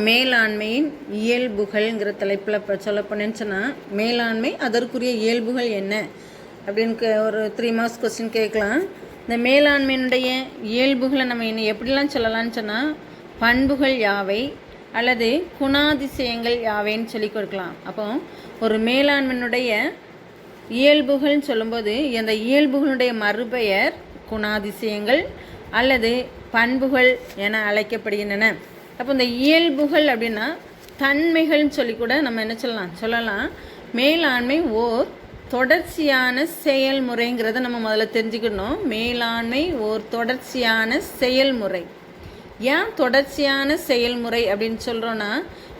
மேலாண்மையின் இயல்புகள்ங்கிற தலைப்பில் இப்போ சொல்ல போனேன்னு சொன்னால், மேலாண்மை அதற்குரிய இயல்புகள் என்ன அப்படின்னு ஒரு 3 மார்க்ஸ் கொஸ்டின் கேட்கலாம். இந்த மேலாண்மையினுடைய இயல்புகளை நம்ம இன்னும் எப்படிலாம் சொல்லலாம்னு சொன்னால், பண்புகள் யாவை அல்லது குணாதிசயங்கள் யாவைன்னு சொல்லி கொடுக்கலாம். அப்போ ஒரு மேலாண்மையினுடைய இயல்புகள்னு சொல்லும்போது, அந்த இயல்புகளுடைய மறுபெயர் குணாதிசயங்கள் அல்லது பண்புகள் என அழைக்கப்படுகின்றன. அப்போ இந்த இயல்புகள் அப்படின்னா தன்மைகள்னு சொல்லி கூட நம்ம என்ன சொல்லலாம். மேலாண்மை ஓர் தொடர்ச்சியான செயல்முறைங்கிறத நம்ம முதல்ல தெரிஞ்சுக்கணும். மேலாண்மை ஓர் தொடர்ச்சியான செயல்முறை. ஏன் தொடர்ச்சியான செயல்முறை அப்படின்னு சொல்கிறோன்னா,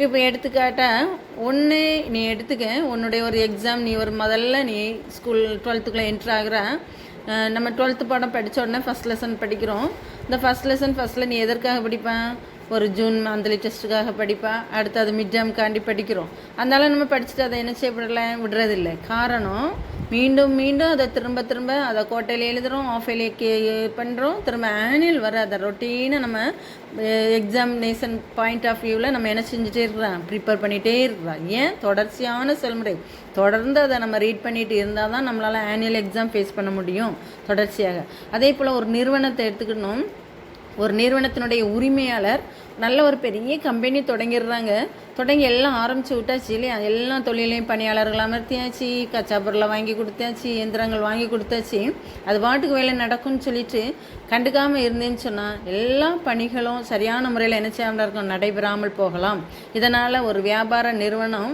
இப்போ எடுத்துக்காட்டால் ஒன்று நீ எடுத்துக்க, உன்னுடைய ஒரு எக்ஸாம், நீ ஒரு முதல்ல நீ ஸ்கூல் 12th என்ட்ரு ஆகிற. நம்ம 12th பாடம் படித்த உடனே ஃபஸ்ட் லெசன் படிக்கிறோம். இந்த ஃபஸ்ட் லெசன் ஃபஸ்ட்டில் நீ எதற்காக படிப்பேன்? ஒரு ஜூன் மந்த்லி டெஸ்ட்டுக்காக படிப்பா. அடுத்து அது மிட் டேர்முக்காண்டி படிக்கிறோம். அதனால நம்ம படிச்சுட்டு அதை என்ன செய்யப்படலை, விடுறதில்லை. காரணம், மீண்டும் மீண்டும் அதை திரும்ப அதை கோட்டையில் எழுதுகிறோம், ஆஃபேலே பண்ணுறோம், திரும்ப ஆனுவல் வர அதை ரொட்டீனாக நம்ம எக்ஸாமினேஷன் பாயிண்ட் ஆஃப் வியூவில் நம்ம என்ன செஞ்சுட்டே இருக்கிறோம், ப்ரிப்பேர் பண்ணிகிட்டே இருக்கிறோம். ஏன்? தொடர்ச்சியான செயல்முறை. தொடர்ந்து அதை நம்ம ரீட் பண்ணிட்டு இருந்தால் தான் நம்மளால் ஆனுவல் எக்ஸாம் ஃபேஸ் பண்ண முடியும் தொடர்ச்சியாக. அதே போல் ஒரு நிறுவனத்தை எடுத்துக்கணும். ஒரு நிறுவனத்தினுடைய உரிமையாளர் நல்ல ஒரு பெரிய கம்பெனி தொடங்கிடுறாங்க. தொடங்கி எல்லாம் ஆரம்பித்து விட்டாச்சு இல்லையா? எல்லா தொழிலையும் பணியாளர்கள் அமர்த்தியாச்சு, கச்சா பொருளை வாங்கி கொடுத்தாச்சு, இயந்திரங்கள் வாங்கி கொடுத்தாச்சு. அது பாட்டுக்கு வேலை நடக்கும்னு சொல்லிட்டு கண்டுக்காமல் இருந்தேன்னு சொன்னால் எல்லா பணிகளும் சரியான முறையில் என்ன செய்யாமல் இருக்கும், நடைபெறாமல் போகலாம். இதனால் ஒரு வியாபார நிறுவனம்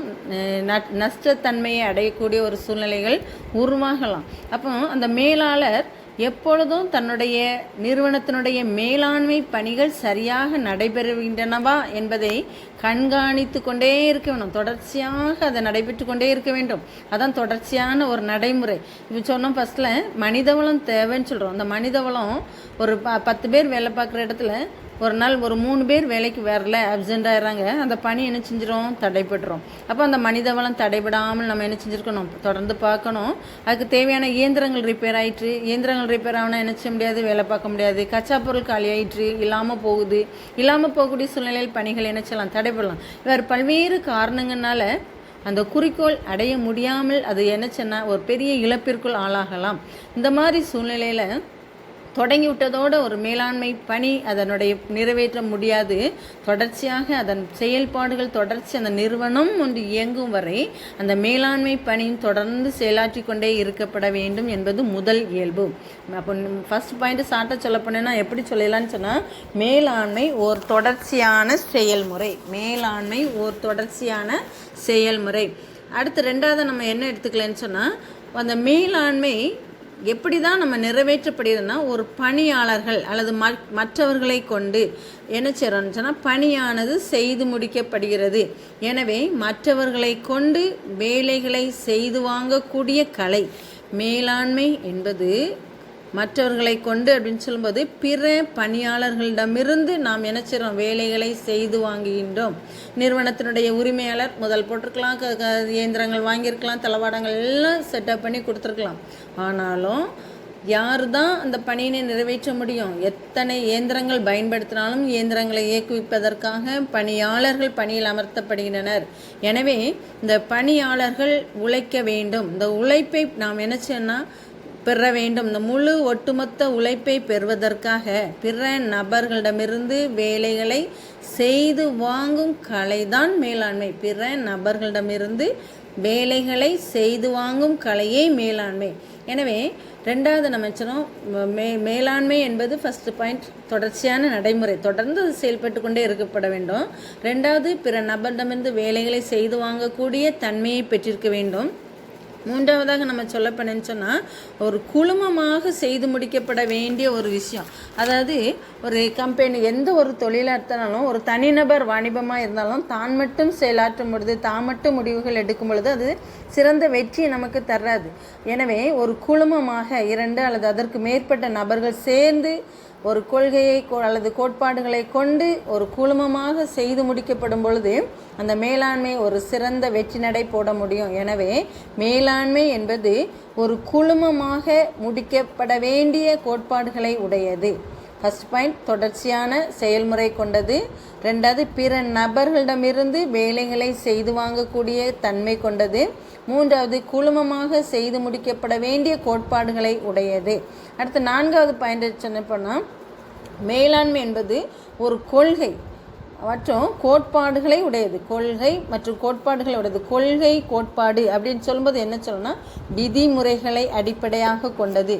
நஷ்டத்தன்மையை அடையக்கூடிய ஒரு சூழ்நிலைகள் உருவாகலாம். அப்போ அந்த மேலாளர் எப்பொழுதும் தன்னுடைய நிறுவனத்தினுடைய மேலாண்மை பணிகள் சரியாக நடைபெறுகின்றனவா என்பதை கண்காணித்து கொண்டே இருக்க வேண்டும். தொடர்ச்சியாக அதை நடைபெற்று கொண்டே இருக்க வேண்டும். அதான் தொடர்ச்சியான ஒரு நடைமுறை. இப்போ சொன்னோம் ஃபஸ்ட்டில் மனிதவளம் தேவைன்னு சொல்கிறோம். அந்த மனிதவளம் ஒரு 10 பேர் வேலை பார்க்குற இடத்துல ஒரு நாள் ஒரு 3 பேர் வேலைக்கு வரல, அப்சென்ட் ஆகிறாங்க. அந்த பணி என்ன செஞ்சிடும், தடைபட்டுரும். அப்போ அந்த மனித வளம் தடைபடாமல் நம்ம என்ன செஞ்சுருக்கணும், தொடர்ந்து பார்க்கணும். அதுக்கு தேவையான இயந்திரங்கள் ரிப்பேர் ஆகிட்டு, இயந்திரங்கள் ரிப்பேர் ஆகினா என்ன செய்ய முடியாது, வேலை பார்க்க முடியாது. கச்சா பொருள் காலி ஆகிட்டு, இல்லாமல் போகக்கூடிய சூழ்நிலையில் பணிகள் என்ன செய்யலாம், தடைபடலாம். வேறு பல்வேறு காரணங்களால அந்த குறிக்கோள் அடைய முடியாமல் அது என்ன சொன்னால் ஒரு பெரிய இழப்பிற்குள் ஆளாகலாம். இந்த மாதிரி சூழ்நிலையில் தொடங்கி விட்டதோடு ஒரு மேலாண்மை பணி அதனுடைய நிறைவேற்ற முடியாது. தொடர்ச்சியாக அதன் செயல்பாடுகள் தொடர்ச்சி அந்த நிறுவனம் ஒன்று இயங்கும் வரை அந்த மேலாண்மை பணியும் தொடர்ந்து செயலாற்றி கொண்டே இருக்கப்பட வேண்டும் என்பது முதல் இயல்பு. அப்போ ஃபஸ்ட் பாயிண்ட் ஷார்ட்டாக சொல்ல போனேன்னா எப்படி சொல்லலான்னு சொன்னால், மேலாண்மை ஓர் தொடர்ச்சியான செயல்முறை. மேலாண்மை ஓர் தொடர்ச்சியான செயல்முறை. அடுத்து ரெண்டாவது நம்ம என்ன எடுத்துக்கலன்னு சொன்னால், அந்த மேலாண்மை எப்படி தான் நம்ம நிறைவேற்றப்படுகிறதுனா, ஒரு பணியாளர்கள் அல்லது மற்றவர்களை கொண்டு என்ன செய்கிறோம்னு சொன்னால் பணியானது செய்து முடிக்கப்படுகிறது. எனவே மற்றவர்களை கொண்டு வேலைகளை செய்து வாங்கக்கூடிய கலை. மேலாண்மை என்பது மற்றவர்களை கொண்டு அப்படின்னு சொல்லும்போது பிற பணியாளர்களிடமிருந்து நாம் என்ன செய்கிறோம், வேலைகளை செய்து வாங்குகின்றோம். நிறுவனத்தினுடைய உரிமையாளர் முதல் போட்டிருக்கலாம், இயந்திரங்கள் வாங்கியிருக்கலாம், தளவாடங்கள் எல்லாம் செட்டப் பண்ணி கொடுத்துருக்கலாம். ஆனாலும் யார் தான் அந்த பணியினை நிறைவேற்ற முடியும்? எத்தனை இயந்திரங்கள் பயன்படுத்தினாலும் இயந்திரங்களை இயக்குவிப்பதற்காக பணியாளர்கள் பணியில் அமர்த்தப்படுகின்றனர். எனவே இந்த பணியாளர்கள் உழைக்க வேண்டும். இந்த உழைப்பை நாம் என்ன செய்யணும்னா பெற வேண்டும். இந்த முழு ஒட்டுமொத்த உழைப்பை பெறுவதற்காக பிற நபர்களிடமிருந்து வேலைகளை செய்து வாங்கும் கலைதான் மேலாண்மை. பிற நபர்களிடமிருந்து வேலைகளை செய்து வாங்கும் கலையே மேலாண்மை. எனவே ரெண்டாவது நம்ம சொன்னோம், மேலாண்மை என்பது ஃபஸ்ட் பாயிண்ட் தொடர்ச்சியான நடைமுறை, தொடர்ந்து அது செயல்பட்டு கொண்டே இருக்கப்பட வேண்டும். ரெண்டாவது, பிற நபரிடமிருந்து வேலைகளை செய்து வாங்கக்கூடிய தன்மையை பெற்றிருக்க வேண்டும். மூன்றாவதாக நம்ம சொல்ல போனேன்னு சொன்னால், ஒரு குழுமமாக செய்து முடிக்கப்பட வேண்டிய ஒரு விஷயம். அதாவது ஒரு கம்பெனி எந்த ஒரு தொழிலாக இருந்தாலும், ஒரு தனிநபர் வாணிபமாக இருந்தாலும் தான் மட்டும் செயலாற்றும் பொழுது, தான் மட்டும் முடிவுகள் எடுக்கும் பொழுது அது சிறந்த வெற்றியை நமக்கு தராது. எனவே ஒரு குழுமமாக 2 அல்லது அதற்கு மேற்பட்ட நபர்கள் சேர்ந்து ஒரு கொள்கையை அல்லது கோட்பாடுகளை கொண்டு ஒரு குழுமமாக செய்து முடிக்கப்படும் பொழுது அந்த மேலாண்மை ஒரு சிறந்த வெற்றி நடை போட முடியும். எனவே மேலாண்மை என்பது ஒரு குழுமமாக முடிக்கப்பட வேண்டிய கோட்பாடுகளை உடையது. ஃபர்ஸ்ட் பாயிண்ட் தொடர்ச்சியான செயல்முறை கொண்டது. ரெண்டாவது பிற நபர்களிடமிருந்து வேலைகளை செய்து வாங்கக்கூடிய தன்மை கொண்டது. மூன்றாவது குழுமமாக செய்து முடிக்கப்பட வேண்டிய கோட்பாடுகளை உடையது. அடுத்து நான்காவது பாயிண்ட் என்ன பண்ணால் மேலாண்மை என்பது ஒரு கொள்கை மற்றும் கோட்பாடுகளை உடையது. கொள்கை மற்றும் கோட்பாடுகளை உடையது. கொள்கை கோட்பாடு அப்படின்னு சொல்லும்போது என்ன சொல்லணும்னா விதிமுறைகளை அடிப்படையாக கொண்டது.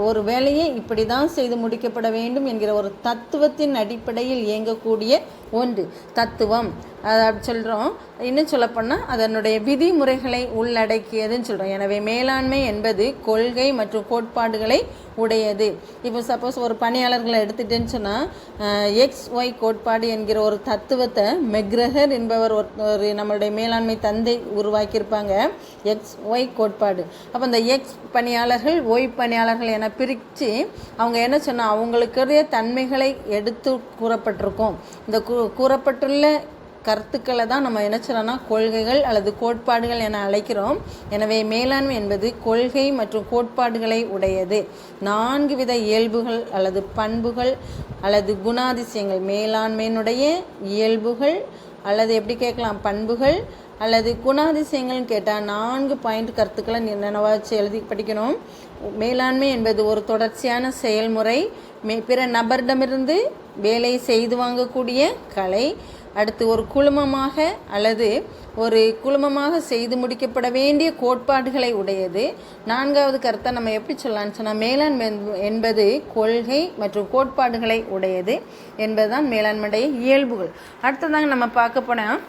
ஒரு வேலையை இப்படி தான் செய்து முடிக்கப்பட வேண்டும் என்கிற ஒரு தத்துவத்தின் அடிப்படையில் இயங்கக்கூடிய ஒன்று தத்துவம் அப்படி சொல்கிறோம். இன்னும் சொல்லப்போனால் அதனுடைய விதிமுறைகளை உள்ளடக்கியதுன்னு சொல்கிறோம். எனவே மேலாண்மை என்பது கொள்கை மற்றும் கோட்பாடுகளை உடையது. இப்போ சப்போஸ் ஒரு பணியாளர்களை எடுத்துட்டேன்னு சொன்னால் XY கோட்பாடு என்கிற ஒரு தத்துவத்தை மெக்ரஹர் என்பவர் ஒரு நம்மளுடைய மேலாண்மை தந்தை உருவாக்கியிருப்பாங்க. XY கோட்பாடு. அப்போ அந்த X பணியாளர்கள் Y பணியாளர்கள் என பிரித்து அவங்க என்ன சொன்னால் அவங்களுக்குரிய தன்மைகளை எடுத்து கூறப்பட்டிருக்கும். இந்த கூறப்பட்டுள்ள கருத்துக்களை தான் நம்ம என்ன சொல்லணும்னா கொள்கைகள் அல்லது கோட்பாடுகள் என அழைக்கிறோம். எனவே மேலாண்மை என்பது கொள்கை மற்றும் கோட்பாடுகளை உடையது. 4 வித இயல்புகள் அல்லது பண்புகள் அல்லது குணாதிசயங்கள் மேலாண்மையினுடைய இயல்புகள் அல்லது எப்படி கேட்கலாம் பண்புகள் அல்லது குணாதிசயங்கள்னு கேட்டால் 4 பாயிண்ட் கருத்துக்களை நினைவாச்சு எழுதி படிக்கணும். மேலாண்மை என்பது ஒரு தொடர்ச்சியான செயல்முறை. பிற நபரிடமிருந்து வேலை செய்து வாங்கக்கூடிய கலை. அடுத்து ஒரு குழுமமாக செய்து முடிக்கப்பட வேண்டிய கோட்பாடுகளை உடையது. 4வது கருத்தை நம்ம எப்படி சொல்லலாம்னு சொன்னால் மேலாண்மை என்பது கொள்கை மற்றும் கோட்பாடுகளை உடையது என்பதுதான் மேலாண்மையுடைய இயல்புகள். அடுத்ததாங்க நம்ம பார்க்க போனால்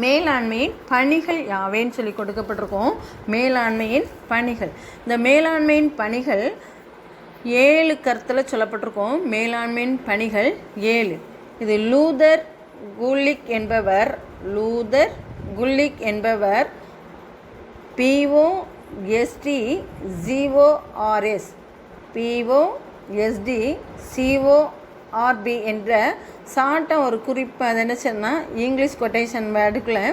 மேலாண்மையின் பணிகள் யாவேன்னு சொல்லி கொடுக்கப்பட்டிருக்கோம். மேலாண்மையின் பணிகள். இந்த மேலாண்மையின் பணிகள் 7 கருத்தில் சொல்லப்பட்டிருக்கோம். மேலாண்மையின் பணிகள் 7. இது லூதர் குலிக் என்பவர் POSD என்ற ஷார்ட்டாக ஒரு குறிப்பு அது என்ன சொன்னால் இங்கிலீஷ் கொட்டேஷன் வேர்டுக்குள்ளே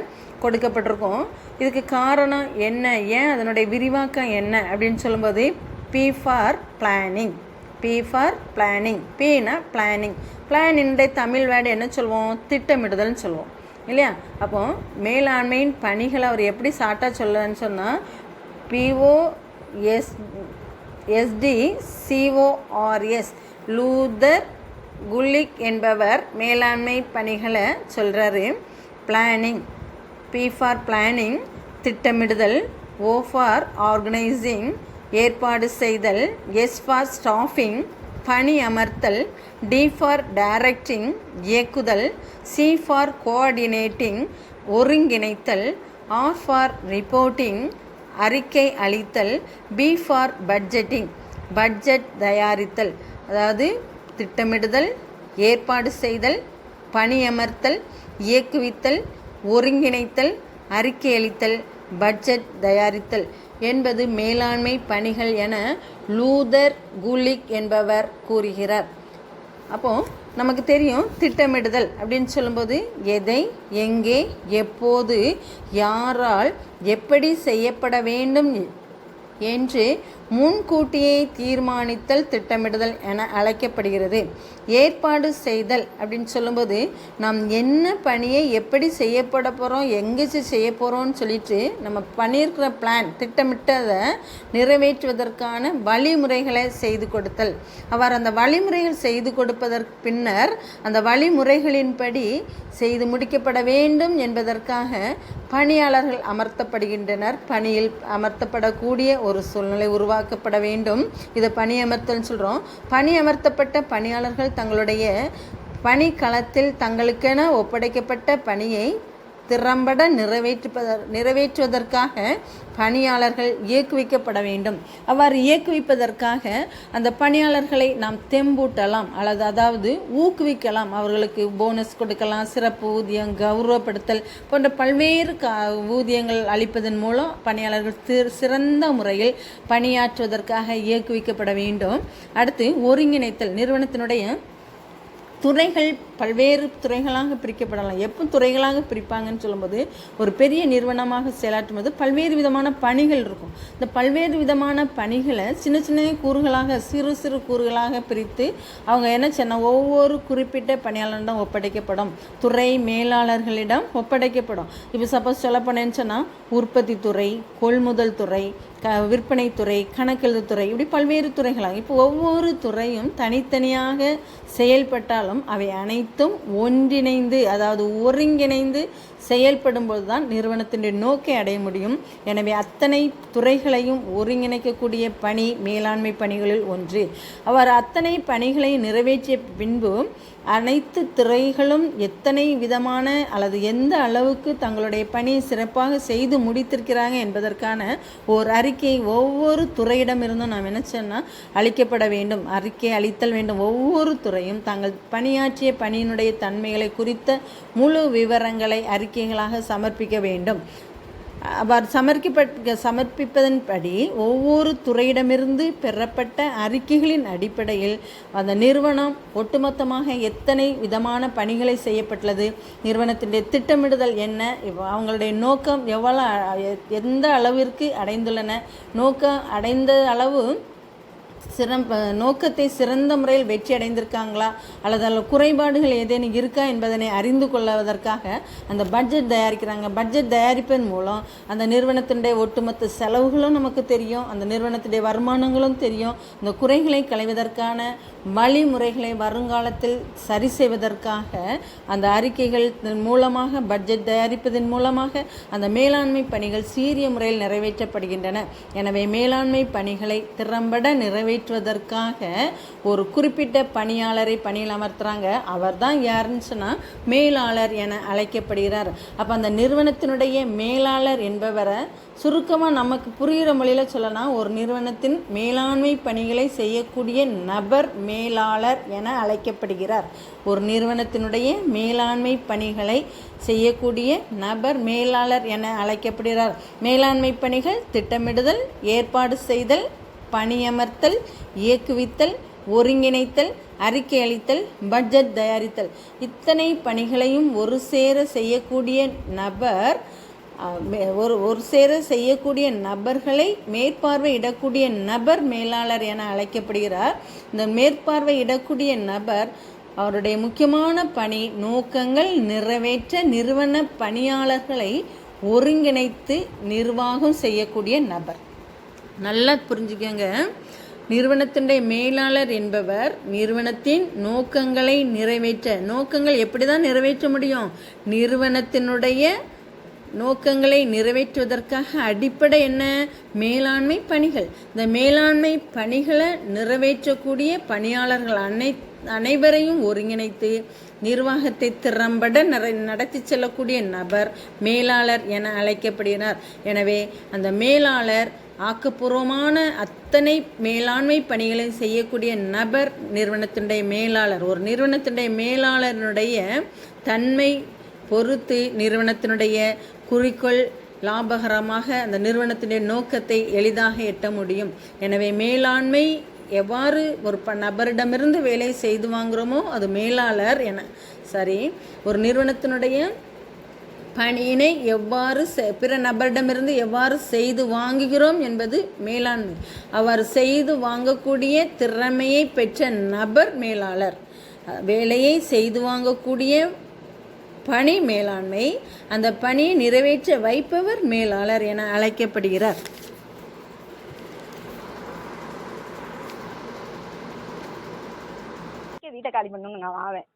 கொடுக்கப்பட்டிருக்கோம். இதுக்கு காரணம் என்ன, ஏன் அதனுடைய விரிவாக்கம் என்ன அப்படின்னு சொல்லும்போது P ஃபார் பிளானிங். Pனா பிளானிங். பிளானினுடைய தமிழ் வேர்டு என்ன சொல்லுவோம், திட்டமிடுதல்னு சொல்லுவோம் இல்லையா. அப்போ மேலாண்மையின் பணிகளை அவர் எப்படி ஷார்ட்டாக சொல்லன்னு சொன்னால் POSD லூதர் குலிக் என்பவர் மேலாண்மை பணிகளை சொல்கிறாரு. பிளானிங், P ஃபார் பிளானிங் திட்டமிடுதல், O ஃபார் ஆர்கனைசிங் ஏற்பாடு செய்தல், S ஃபார் ஸ்டாஃபிங் பணி அமர்த்தல், D ஃபார் டைரக்டிங் இயக்குதல், C ஃபார் கோஆர்டினேட்டிங் ஒருங்கிணைத்தல், R ஃபார் ரிப்போர்ட்டிங் அறிக்கை அளித்தல், B ஃபார் பட்ஜெட்டிங் பட்ஜெட் தயாரித்தல். அதாவது திட்டமிடுதல், ஏற்பாடு செய்தல், பணியமர்த்தல், இயக்குவித்தல், ஒருங்கிணைத்தல், அறிக்கை அளித்தல், பட்ஜெட் தயாரித்தல் என்பது மேலாண்மை பணிகள் என லூதர் குலிக் என்பவர் கூறுகிறார். அப்போது நமக்கு தெரியும் திட்டமிடுதல் அப்படின்னு சொல்லும்போது எதை, எங்கே, எப்போது, யாரால், எப்படி செய்யப்பட வேண்டும் என்று முன்கூட்டியே தீர்மானித்தல் திட்டமிடுதல் என அழைக்கப்படுகிறது. ஏற்பாடு செய்தல் அப்படின்னு சொல்லும்போது நாம் என்ன பணியை எப்படி செய்யப்பட போகிறோம், எங்கே செய்ய போகிறோம்னு சொல்லிட்டு நம்ம பண்ணியிருக்கிற பிளான் திட்டமிட்டதை நிறைவேற்றுவதற்கான வழிமுறைகளை செய்து கொடுத்தல். அவர் அந்த வழிமுறைகள் செய்து கொடுப்பதற்கு பின்னர் அந்த வழிமுறைகளின்படி செய்து முடிக்கப்பட வேண்டும் என்பதற்காக பணியாளர்கள் அமர்த்தப்படுகின்றனர். பணியில் அமர்த்தப்படக்கூடிய ஒரு சூழ்நிலை உருவாக்கப்பட வேண்டும். இதை பணியமர்த்தல்னு சொல்கிறோம். பணியமர்த்தப்பட்ட பணியாளர்கள் தங்களுடைய பணிக்களத்தில் தங்களுக்கென ஒப்படைக்கப்பட்ட பணியை திறம்பட நிறைவேற்றுவதற்காக பணியாளர்கள் இயக்குவிக்கப்பட வேண்டும். அவ்வாறு இயக்குவிப்பதற்காக அந்த பணியாளர்களை நாம் தெம்பூட்டலாம், அதாவது ஊக்குவிக்கலாம். அவர்களுக்கு போனஸ் கொடுக்கலாம், சிறப்பு ஊதியம், கௌரவப்படுத்தல் போன்ற பல்வேறு ஊதியங்கள் அளிப்பதன் மூலம் பணியாளர்கள் சிறந்த முறையில் பணியாற்றுவதற்காக இயக்குவிக்கப்பட வேண்டும். அடுத்து ஒருங்கிணைத்தல். நிறுவனத்தினுடைய துறைகள் பல்வேறு துறைகளாக பிரிக்கப்படலாம். எப்போ துறைகளாக பிரிப்பாங்கன்னு சொல்லும்போது ஒரு பெரிய நிறுவனமாக செயலாற்றும் போது பல்வேறு விதமான பணிகள் இருக்கும். இந்த பல்வேறு விதமான பணிகளை சின்ன சின்ன கூறுகளாக சிறு சிறு கூறுகளாக பிரித்து அவங்க என்ன செய்யணும், ஒவ்வொரு குறிப்பிட்ட பணியாளரிடம் ஒப்படைக்கப்படும், துறை மேலாளர்களிடம் ஒப்படைக்கப்படும். இப்போ சப்போஸ் சொல்ல போனேன்னு சொன்னால் உற்பத்தி துறை, கொள்முதல் துறை, விற்பனை துறை, கணக்கெழுத்து துறை, இப்படி பல்வேறு துறைகளாக இப்போ ஒவ்வொரு துறையும் தனித்தனியாக செயல்பட்டாலும் அவை அனைத்தும் ஒன்றிணைந்து, அதாவது ஒருங்கிணைந்து செயல்படும் போது தான் நிறுவனத்தினுடைய நோக்கை அடைய முடியும். எனவே அத்தனை துறைகளையும் ஒருங்கிணைக்கக்கூடிய பணி மேலாண்மை பணிகளில் ஒன்று. அவர் அத்தனை பணிகளை நிறைவேற்றிய பின்பு அனைத்து துறைகளும் எத்தனை விதமான அல்லது எந்த அளவுக்கு தங்களுடைய பணியை சிறப்பாக செய்து முடித்திருக்கிறாங்க என்பதற்கான ஒரு அறிக்கை ஒவ்வொரு துறையிடமிருந்தும் நாம் நினைச்சோன்னா அளிக்கப்பட வேண்டும். அறிக்கை அளித்தல் வேண்டும். ஒவ்வொரு துறையும் தாங்கள் பணியாற்றிய பணியினுடைய தன்மைகளை குறித்த முழு விவரங்களை அறிக்கைகளாக சமர்ப்பிக்க வேண்டும். அவர் சமர்ப்பிப்பதன்படி ஒவ்வொரு துறையிடமிருந்து பெறப்பட்ட அறிக்கைகளின் அடிப்படையில் அந்த நிறுவனம் ஒட்டுமொத்தமாக எத்தனை விதமான பணிகளை செய்யப்பட்டுள்ளது, நிறுவனத்தினுடைய திட்டமிடுதல் என்ன, அவங்களுடைய நோக்கம் எந்த அளவிற்கு அடைந்துள்ளன, நோக்கம் அடைந்த அளவு நோக்கத்தை சிறந்த முறையில் வெற்றி அடைந்திருக்காங்களா அல்லது அதில் குறைபாடுகள் ஏதேனும் இருக்கா என்பதனை அறிந்து கொள்வதற்காக அந்த பட்ஜெட் தயாரிக்கிறாங்க. பட்ஜெட் தயாரிப்பதன் மூலம் அந்த நிறுவனத்தினுடைய ஒட்டுமொத்த செலவுகளும் நமக்கு தெரியும், அந்த நிறுவனத்தினுடைய வருமானங்களும் தெரியும். இந்த குறைகளை களைவதற்கான வழிமுறைகளை வருங்காலத்தில் சரி செய்வதற்காக அந்த அறிக்கைகள் மூலமாக பட்ஜெட் தயாரிப்பதன் மூலமாக அந்த மேலாண்மை பணிகள் சீரிய முறையில் நிறைவேற்றப்படுகின்றன. எனவே மேலாண்மை பணிகளை திறம்பட நிறைவேற்றுவதற்காக ஒரு குறிப்பிட்ட பணியாளரை பணியில் அமர்த்துறாங்க. அவர் தான் யாருன்னு சொன்னால் மேலாளர் என அழைக்கப்படுகிறார். அப்போ அந்த நிறுவனத்தினுடைய மேலாளர் என்பவரை சுருக்கமாக நமக்கு புரிகிற மொழியில் சொல்லலாம், ஒரு நிறுவனத்தின் மேலாண்மை பணிகளை செய்யக்கூடிய நபர் மேலாளர் என அழைக்கப்படுகிறார். ஒரு நிறுவனத்தினுடைய மேலாண்மை பணிகளை செய்யக்கூடிய நபர் மேலாளர் என அழைக்கப்படுகிறார். மேலாண்மை பணிகள் திட்டமிடுதல், ஏற்பாடு செய்தல், பணியமர்த்தல், இயக்குவித்தல், ஒருங்கிணைத்தல், அறிக்கை அளித்தல், பட்ஜெட் தயாரித்தல், இத்தனை பணிகளையும் ஒரு சேர செய்யக்கூடிய நபர் ஒரு சேர செய்யக்கூடிய நபர்களை மேற்பார்வையிடக்கூடிய நபர் மேலாளர் என அழைக்கப்படுகிறார். இந்த மேற்பார்வையிடக்கூடிய நபர் அவருடைய முக்கியமான பணி நோக்கங்கள் நிறைவேற்ற நிறுவன பணியாளர்களை ஒருங்கிணைத்து நிர்வாகம் செய்யக்கூடிய நபர். நல்லா புரிஞ்சுக்கங்க. நிறுவனத்தினுடைய மேலாளர் என்பவர் நிறுவனத்தின் நோக்கங்களை நிறைவேற்ற, நோக்கங்கள் எப்படி தான் நிறைவேற்ற முடியும், நிறுவனத்தினுடைய நோக்கங்களை நிறைவேற்றுவதற்காக அடிப்படை என்ன, மேலாண்மை பணிகள். இந்த மேலாண்மை பணிகளை நிறைவேற்றக்கூடிய பணியாளர்கள் அனைவரையும் ஒருங்கிணைத்து நிர்வாகத்தை திறம்பட நடத்தி செல்லக்கூடிய நபர் மேலாளர் என அழைக்கப்படுகிறார். எனவே அந்த மேலாளர் ஆக்கப்பூர்வமான அத்தனை மேலாண்மை பணிகளை செய்யக்கூடிய நபர் நிறுவனத்தினுடைய மேலாளர். ஒரு நிறுவனத்தினுடைய மேலாளருடைய தன்மை பொறுத்து நிறுவனத்தினுடைய குறிக்கோள் லாபகரமாக அந்த நிறுவனத்தினுடைய நோக்கத்தை எளிதாக எட்ட முடியும். எனவே மேலாண்மை எவ்வாறு ஒரு நபரிடமிருந்து வேலை செய்து வாங்குகிறோமோ அது மேலாளர் என ஒரு நிறுவனத்தினுடைய பணியினை எவ்வாறு பிற நபரிடமிருந்து எவ்வாறு செய்து வாங்குகிறோம் என்பது மேலாண்மை. அவர் செய்து வாங்கக்கூடிய திறமையை பெற்ற நபர் மேலாளர். வேலையை செய்து வாங்கக்கூடிய பணி மேலாண்மை, அந்த பணியை நிறைவேற்ற வைப்பவர் மேலாளர் என அழைக்கப்படுகிறார். வீட்டை காலி பண்ணணும் நான் ஆவேன்.